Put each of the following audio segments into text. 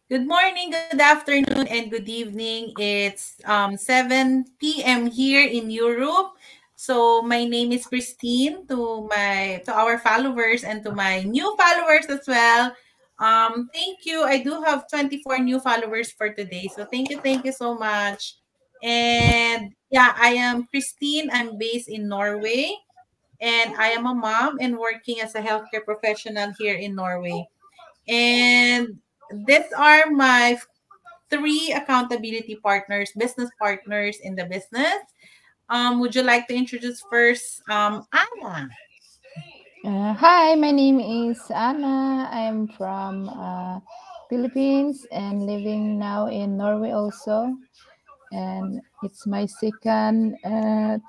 Good morning, good afternoon, and good evening. It's 7 p.m. here in Europe. So my name is Christine. To our followers and to my new followers as well. Thank you. I do have 24 new followers for today. So thank you so much. And yeah, I am Christine. I'm based in Norway, and I am a mom and working as a healthcare professional here in Norway. And these are my three accountability partners, business partners in the business. Would you like to introduce first, Anna? Hi, my name is Anna. I'm from Philippines and living now in Norway also. And it's my second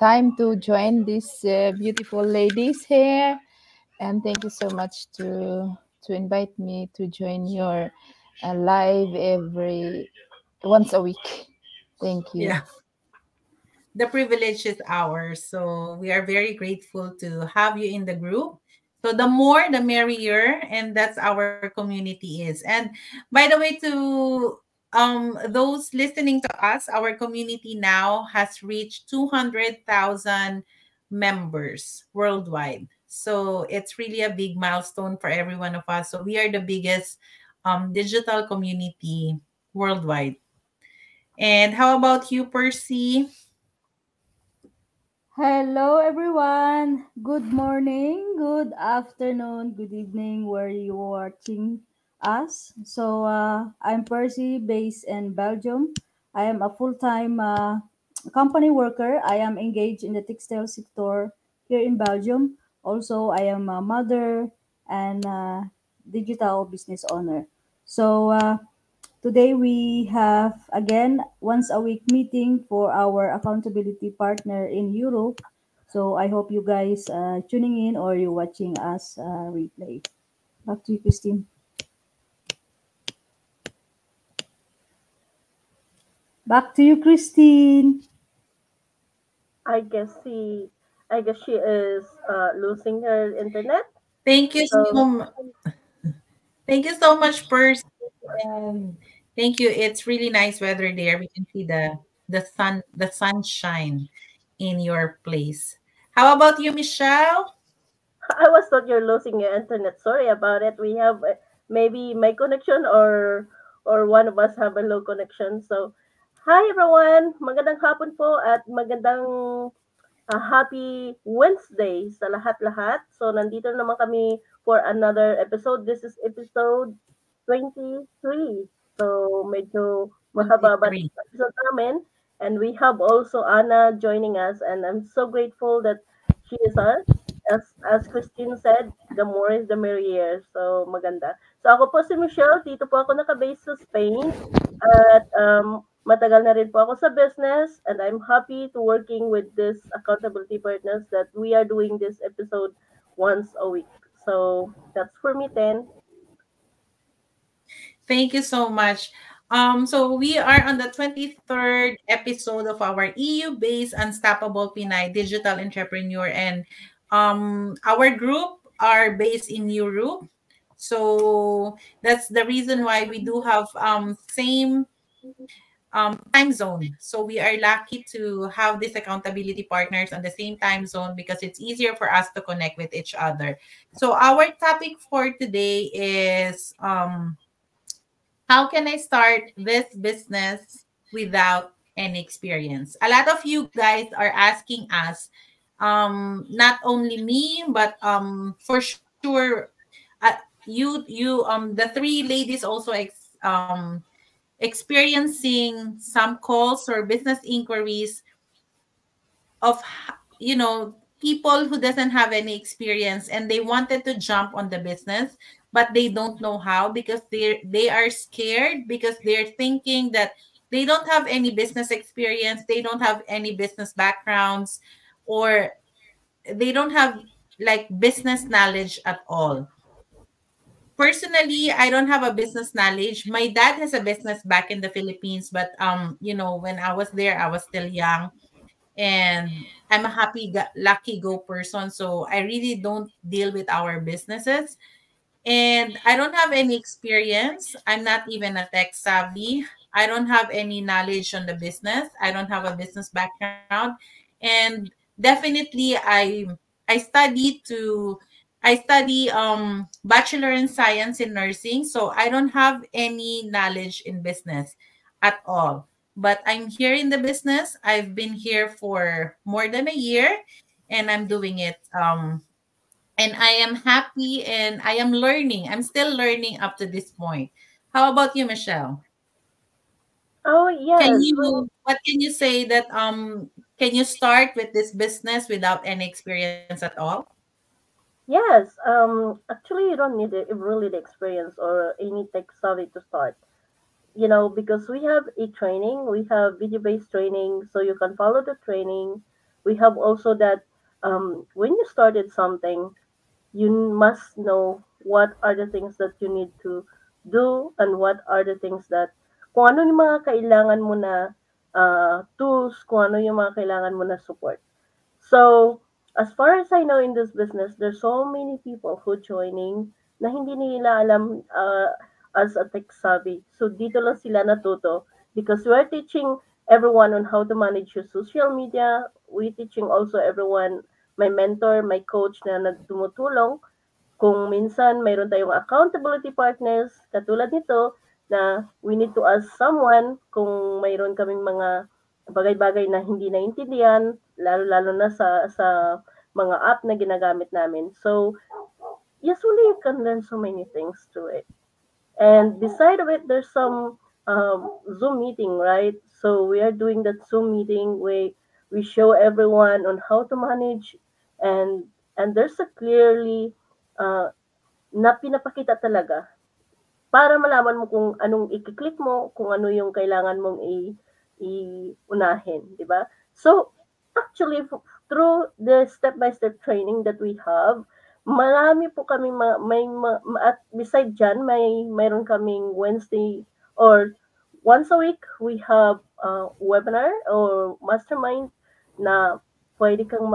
time to join these beautiful ladies here. And thank you so much to invite me to join your live every once a week. Thank you. Yeah, the privilege is ours. So we are very grateful to have you in the group. So the more, the merrier, and that's our community is. And by the way, to those listening to us, our community now has reached 200,000 members worldwide. So it's really a big milestone for every one of us. So we are the biggest digital community worldwide. And how about you, Percy? Hello, everyone. Good morning, good afternoon, good evening, where you are watching us. I'm Percy, based in Belgium. I am a full-time company worker. I am engaged in the textile sector here in Belgium. Also, I am a mother and digital business owner. So, uh, Today we have again once a week meeting for our accountability partner in Europe. So I hope you guys tuning in or you watching us replay. Back to you, Christine. Back to you, Christine. I guess she, I guess she is losing her internet. Thank you so So much. Thank you so much, Percy. And thank you. It's really nice weather there. We can see the sunshine in your place. How about you, Michelle? I was thought you're losing your internet. Sorry about it. We have maybe my connection or one of us have a low connection. So hi everyone, magandang hapon po at magandang happy Wednesday sa lahat-lahat. So nandito naman kami for another episode. This is episode 23. So medyo mahaba-haba 23. episode namin. And we have also Anna joining us and I'm so grateful that she is on. As Christine said, the more is the merrier. So maganda. So ako po si Michelle, dito po ako nakabase sa Spain. At matagal na rin po ako sa business and I'm happy to working with this accountability partners that we are doing this episode once a week. So that's for me, 10. Thank you so much. So we are on the 23rd episode of our EU-based Unstoppable Pinay Digital Entrepreneur, and our group are based in Europe. So that's the reason why we do have same time zone. So we are lucky to have these accountability partners on the same time zone because it's easier for us to connect with each other. So our topic for today is how can I start this business without any experience? A lot of you guys are asking us, not only me, but for sure, the three ladies also experiencing some calls or business inquiries of people who doesn't have any experience and they wanted to jump on the business but they don't know how because they are scared because they're thinking that they don't have any business experience, they don't have any business backgrounds, or they don't have like business knowledge at all. Personally, I don't have a business knowledge. My dad has a business back in the Philippines, but when I was there, I was still young, and I'm a lucky go person. So I really don't deal with our businesses. And I don't have any experience. I'm not even a tech savvy. I don't have any knowledge on the business. I don't have a business background. And definitely I study to I study bachelor in science in nursing, so I don't have any knowledge in business at all. But I'm here in the business. I've been here for more than a year and I'm doing it and I am happy and I am learning. I'm still learning up to this point. How about you, Michelle? Oh Can yes, you what can you say that can you start with this business without any experience at all? yes. Actually, you don't need really the experience or any tech savvy to start. Because we have a training, we have video-based training, so you can follow the training. We have also that when you started something, you must know what are the things that you need to do and what are the things that kung ano yung mga kailangan mo na tools, kung ano yung mga kailangan mo na support. So, as far as I know in this business, there's so many people who joining na hindi nila alam as a tech savvy. So, dito lang sila natuto because we're teaching everyone on how to manage your social media. We teaching also everyone, my mentor, my coach na nagtumutulong kung minsan mayroon tayong accountability partners, katulad nito, na we need to ask someone kung mayroon kaming mga bagay-bagay na hindi naintindihan, lalo-lalo na sa mga app na ginagamit namin. So, usually you can learn so many things through it. And beside of it, there's some Zoom meeting, right? So we are doing that Zoom meeting where we show everyone on how to manage, and there's a clearly uh, na pinapakita talaga para malaman mo kung anong i-click mo, kung ano yung kailangan mong i-unahin, di ba? So, actually, through the step-by-step training that we have, marami po kami at beside dyan, mayroon kaming Wednesday or once a week, we have webinar or mastermind na pwede kang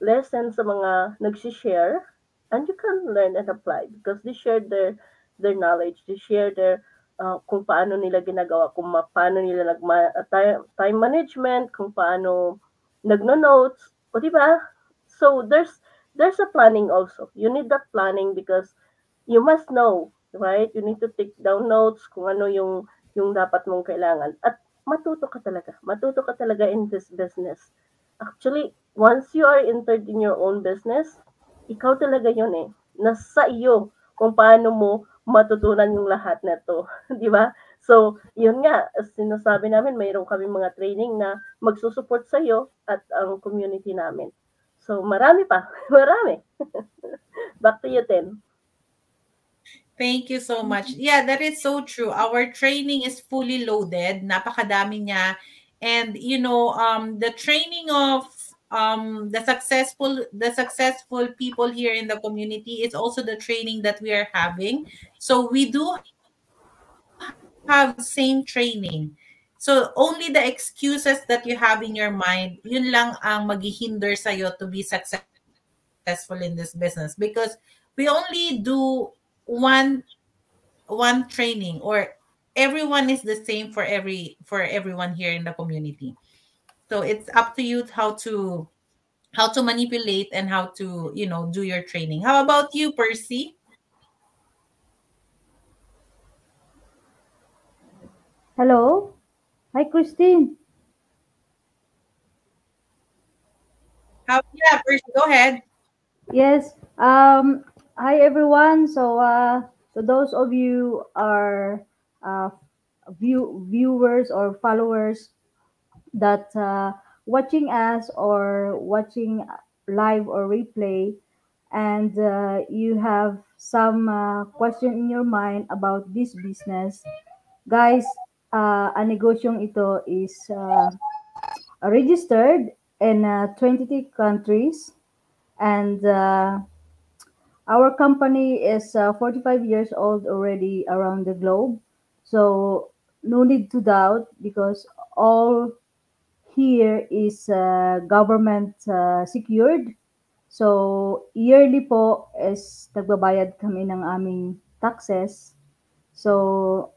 lesson sa mga nagsishare and you can learn and apply because they share their knowledge, they share their kung paano nila ginagawa, kung paano nila time management, kung paano nagno-notes, o di ba? So there's a planning also. You need that planning because you must know, right? You need to take down notes kung ano yung dapat mong kailangan. At matuto ka talaga. Matuto ka talaga in this business. Actually, once you are entered in your own business, ikaw talaga yun eh. Nasa iyo kung paano mo matutunan yung lahat na to. Di ba? So, yun nga, as sinasabi namin, mayroon kami mga training na magsusupport sa iyo at ang community namin. So, marami pa. Marami. Back to you, Ten. Thank you so much. Yeah, that is so true. Our training is fully loaded. Napakadami niya. And the training of the successful people here in the community is also the training that we are having. So we do have same training. So only the excuses that you have in your mind, yun lang ang maghihinder sa'yo to be successful in this business because we only do one training, or everyone is the same for everyone here in the community. So it's up to you how to manipulate and how to do your training. How about you, Percy? Hello? Hi, Christine. How Yeah, Percy, go ahead. Yes. Hi, everyone. So those of you are uh, viewers or followers that watching us or watching live or replay, and you have some question in your mind about this business, guys. Ang negosyong ito is registered in 20 countries, and our company is 45 years old already around the globe. So no need to doubt because all here is government secured. So, yearly po is nagbabayad kami ng aming taxes. So,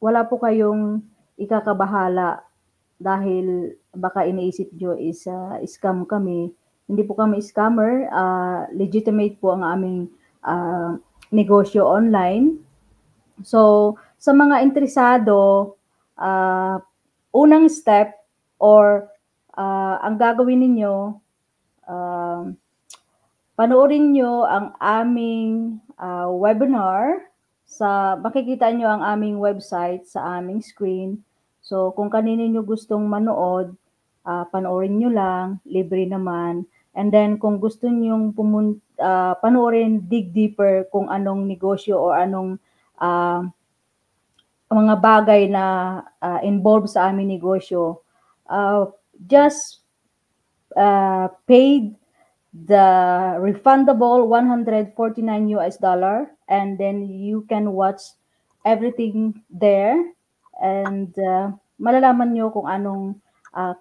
wala po kayong ikakabahala dahil baka iniisip nyo is scam kami. Hindi po kami scammer, legitimate po ang aming negosyo online. So, sa mga interesado, ah, unang step or ang gagawin ninyo, um, panoorin nyo ang aming webinar. Makikita nyo ang aming website sa aming screen. So, kung kanino nyo gustong manood, panoorin nyo lang, libre naman. And then, kung gusto nyo panoorin, dig deeper kung anong negosyo o anong uh, mga bagay na involved sa aming negosyo, just paid the refundable $149 and then you can watch everything there and malalaman nyo kung anong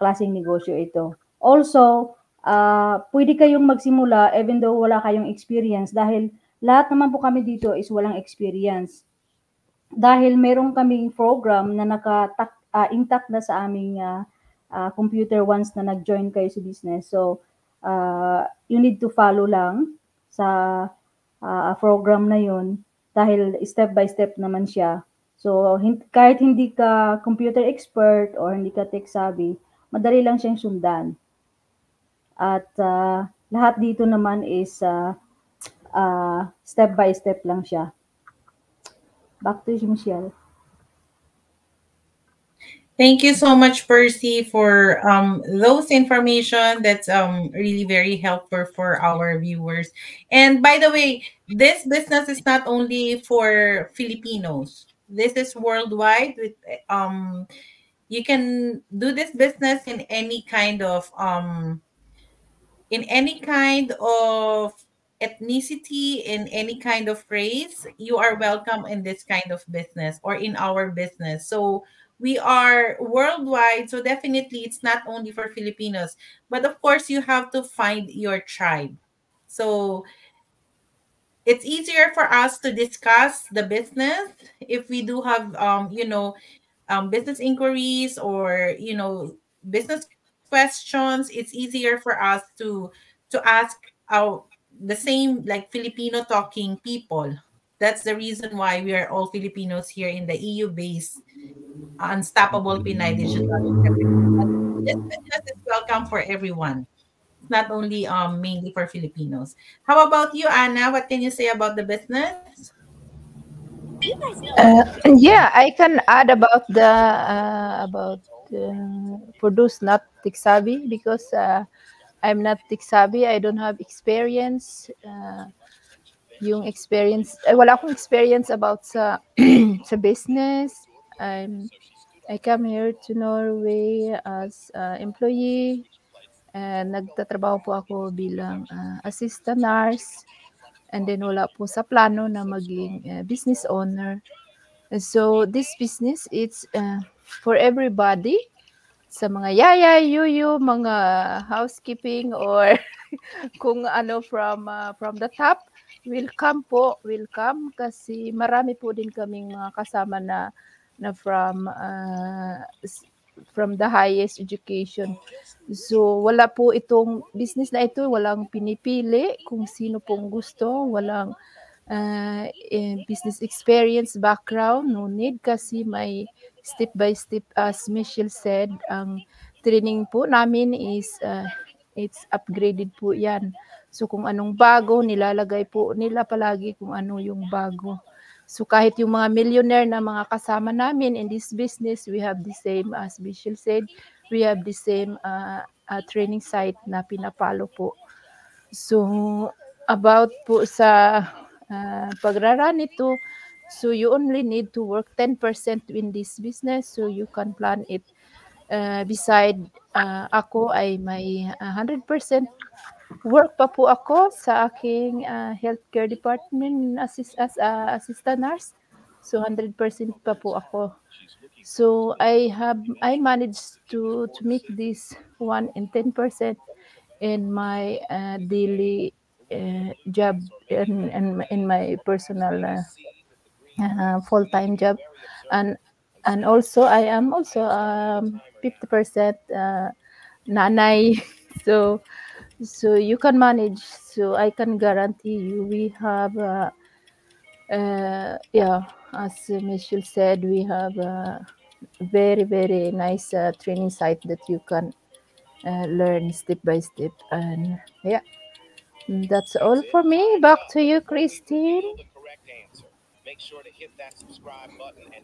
klaseng negosyo ito. Also, pwede kayong magsimula even though wala kayong experience dahil lahat naman po kami dito is walang experience. Dahil meron kaming program na intact na sa aming computer once na nag-join kayo sa business. So, you need to follow lang sa program na yun dahil step by step naman siya. So, kahit hindi ka computer expert or hindi ka tech savvy, madali lang siyang sundan. At lahat dito naman is step by step lang siya. Back to you, Michelle. Thank you so much, Percy, for those information. That's really very helpful for our viewers. And by the way, this business is not only for Filipinos. This is worldwide. With you can do this business in any kind of ethnicity, in any kind of race. You are welcome in this kind of business or in our business. So we are worldwide, so definitely it's not only for Filipinos, but of course you have to find your tribe. So it's easier for us to discuss the business if we do have business inquiries or business questions. It's easier for us to ask our the same like Filipino talking people. That's the reason why we are all Filipinos here in the EU based Unstoppable Pinay Digital Entrepreneur. This business is welcome for everyone. It's not only mainly for Filipinos. How about you, Anna? What can you say about the business? Yeah, I can add about the for those not tech savvy because I'm not tech savvy. I don't have experience. Yung experience, wala akong experience about sa sa business. I come here to Norway as employee and nagtatrabaho po ako bilang assistant nurse. And then wala po sa plano na maging business owner. So this business it's for everybody, sa mga yaya, yuyu, mga housekeeping or kung ano from the top, welcome po, welcome kasi marami po din kaming mga kasama na from the highest education. So wala po itong business na ito, walang pinipili kung sino pong gusto, walang business experience background, no need kasi may step by step as Michelle said, ang training po namin is it's upgraded po yan. So kung anong bago, nilalagay po nila palagi kung ano yung bago. So kahit yung mga millionaire na mga kasama namin in this business, we have the same as Michelle said, we have the same training site na pinapalo po. So about po sa pagraran nito, so you only need to work 10% in this business so you can plan it. Beside ako ay may 100% work pa po ako sa aking healthcare department as assistant nurse. So 100% pa po ako. So I managed to make this 1 and 10%. in my daily job, in my personal full-time job. And also I am also 50% nanay. so so you can manage, so I can guarantee you we have yeah, as Michelle said, we have a very very nice training site that you can learn step by step. And yeah, that's all for me. Back to you, Christine.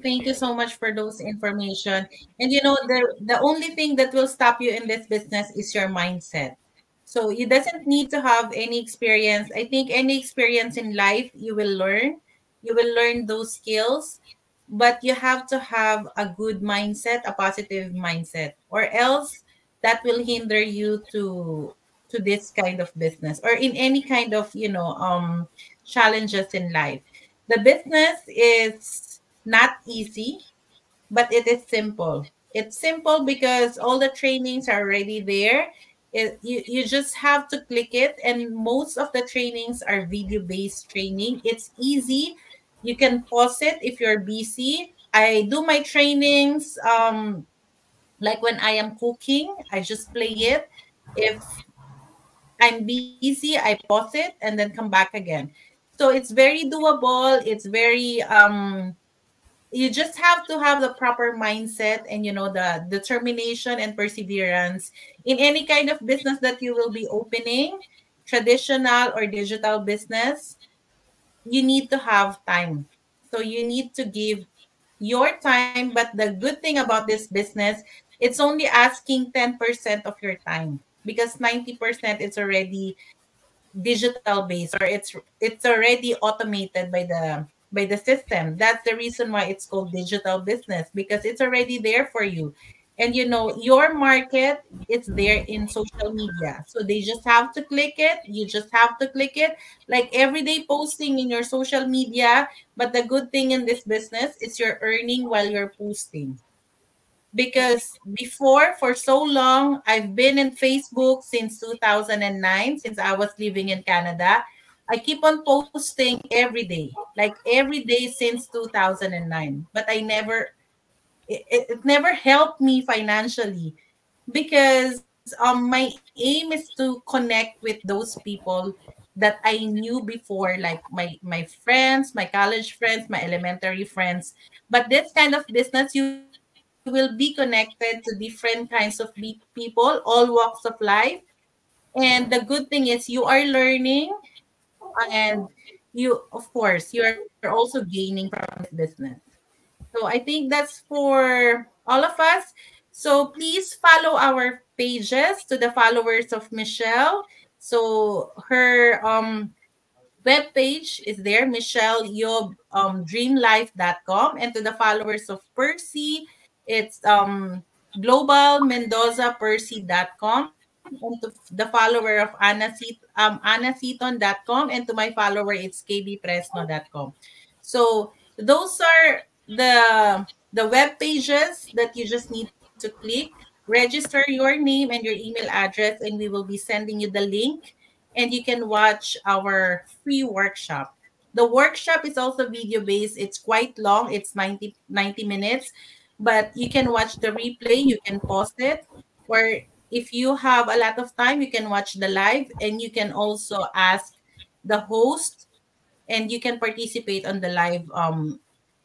Thank you so much for those information. And the only thing that will stop you in this business is your mindset. So you doesn't need to have any experience. I think any experience in life you will learn. You will learn those skills, but you have to have a good mindset, a positive mindset, or else that will hinder you to this kind of business or in any kind of challenges in life. The business is not easy, but it is simple. It's simple because all the trainings are already there. You just have to click it, and most of the trainings are video based training. It's easy. You can pause it if you're busy. I do my trainings like when I am cooking, I just play it. If I'm busy, I pause it and then come back again. So it's very doable. It's very you just have to have the proper mindset and the determination and perseverance in any kind of business that you will be opening, traditional or digital business. You need to have time, so you need to give your time. But the good thing about this business, it's only asking 10% of your time, because 90% it's already digital based, or it's already automated by the system. That's the reason why it's called digital business, because it's already there for you. And your market, it's there in social media, so they just have to click it. You just have to click it, like everyday posting in your social media. But the good thing in this business is you're earning while you're posting, because before, for so long, I've been in Facebook since 2009, since I was living in Canada. I keep on posting every day, like every day since 2009, but it never helped me financially, because my aim is to connect with those people that I knew before, like my friends, my college friends, my elementary friends. But this kind of business, you will be connected to different kinds of people, all walks of life. And the good thing is you are learning, and of course, you are also gaining from this business. So I think that's for all of us. So please follow our pages, to the followers of Michelle. So her web page is there, Michelle Yob, dreamlife.com. And to the followers of Percy, it's globalmendozapercy.com. And to the follower of annaseaton.com. And to my follower, it's kbpresno.com. So those are the web pages that you just need to click. Register your name and your email address, and we will be sending you the link, and you can watch our free workshop. The workshop is also video based. It's quite long. It's 90 minutes, but you can watch the replay. You can pause it, or if you have a lot of time, you can watch the live, and you can also ask the host, and you can participate on the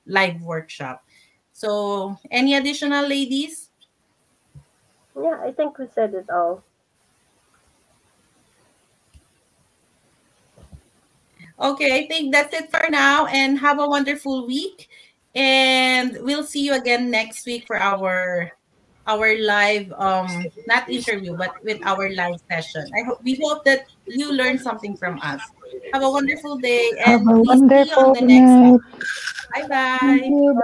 live workshop. So any additional, ladies? Yeah, I think we said it all. Okay, I think that's it for now, and have a wonderful week. And we'll see you again next week for our live not interview, but with our live session. We hope that you learned something from us. Have a wonderful day, Have and a please see you on wonderful the next night. one. Bye Thank bye. you.